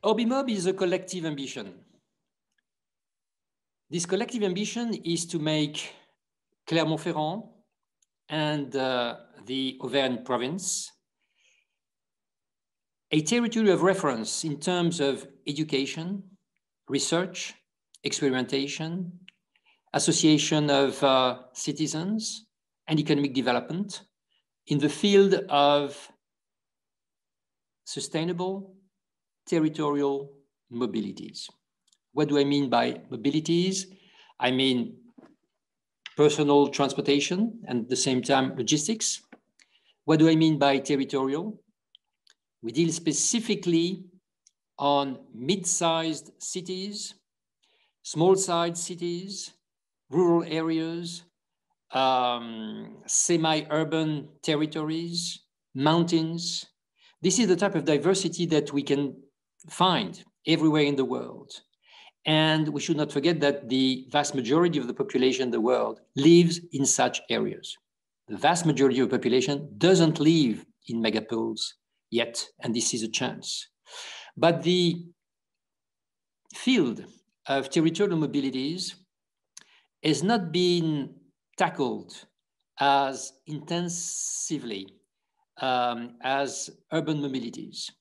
OrbiMob is a collective ambition. This collective ambition is to make Clermont-Ferrand and the Auvergne province a territory of reference in terms of education, research, experimentation, association of citizens, and economic development in the field of sustainable territorial mobilities. What do I mean by mobilities? I mean personal transportation and at the same time logistics. What do I mean by territorial? We deal specifically on mid-sized cities, small-sized cities, rural areas, semi-urban territories, mountains. This is the type of diversity that we can find everywhere in the world. And we should not forget that the vast majority of the population in the world lives in such areas. The vast majority of the population doesn't live in megapoles yet, and this is a chance. But the field of territorial mobilities has not been tackled as intensively as urban mobilities.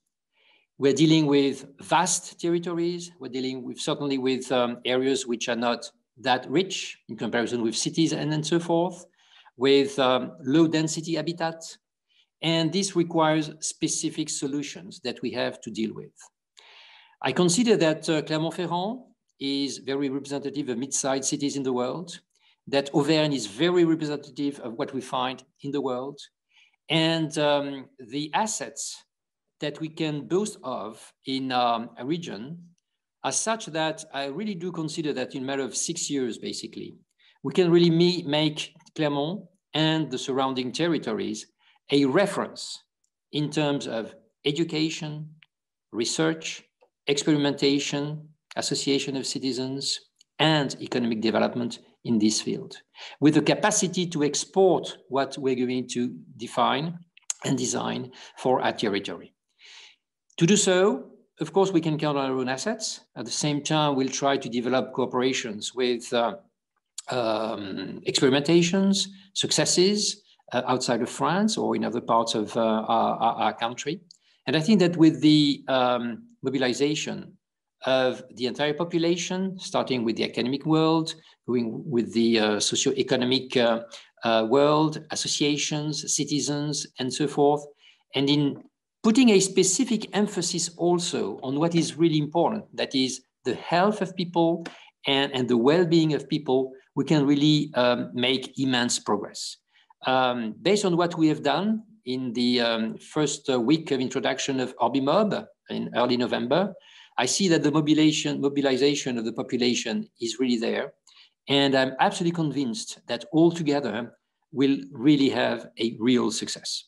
We're dealing with vast territories. We're dealing with certainly with areas which are not that rich in comparison with cities and so forth, with low density habitat. And this requires specific solutions that we have to deal with. I consider that Clermont-Ferrand is very representative of mid-sized cities in the world, that Auvergne is very representative of what we find in the world. And the assets that we can boast of in a region are such that I really do consider that in a matter of 6 years, basically, we can really make Clermont and the surrounding territories a reference in terms of education, research, experimentation, association of citizens, and economic development in this field, with the capacity to export what we're going to define and design for our territory. To do so, of course, we can count on our own assets. At the same time, we'll try to develop cooperations with experimentations, successes outside of France or in other parts of our country. And I think that with the mobilization of the entire population, starting with the academic world, going with the socio-economic world, associations, citizens, and so forth, and in putting a specific emphasis also on what is really important, that is the health of people and the well-being of people, we can really make immense progress. Based on what we have done in the first week of introduction of OrbiMob in early November, I see that the mobilization of the population is really there. And I'm absolutely convinced that all together we'll really have a real success.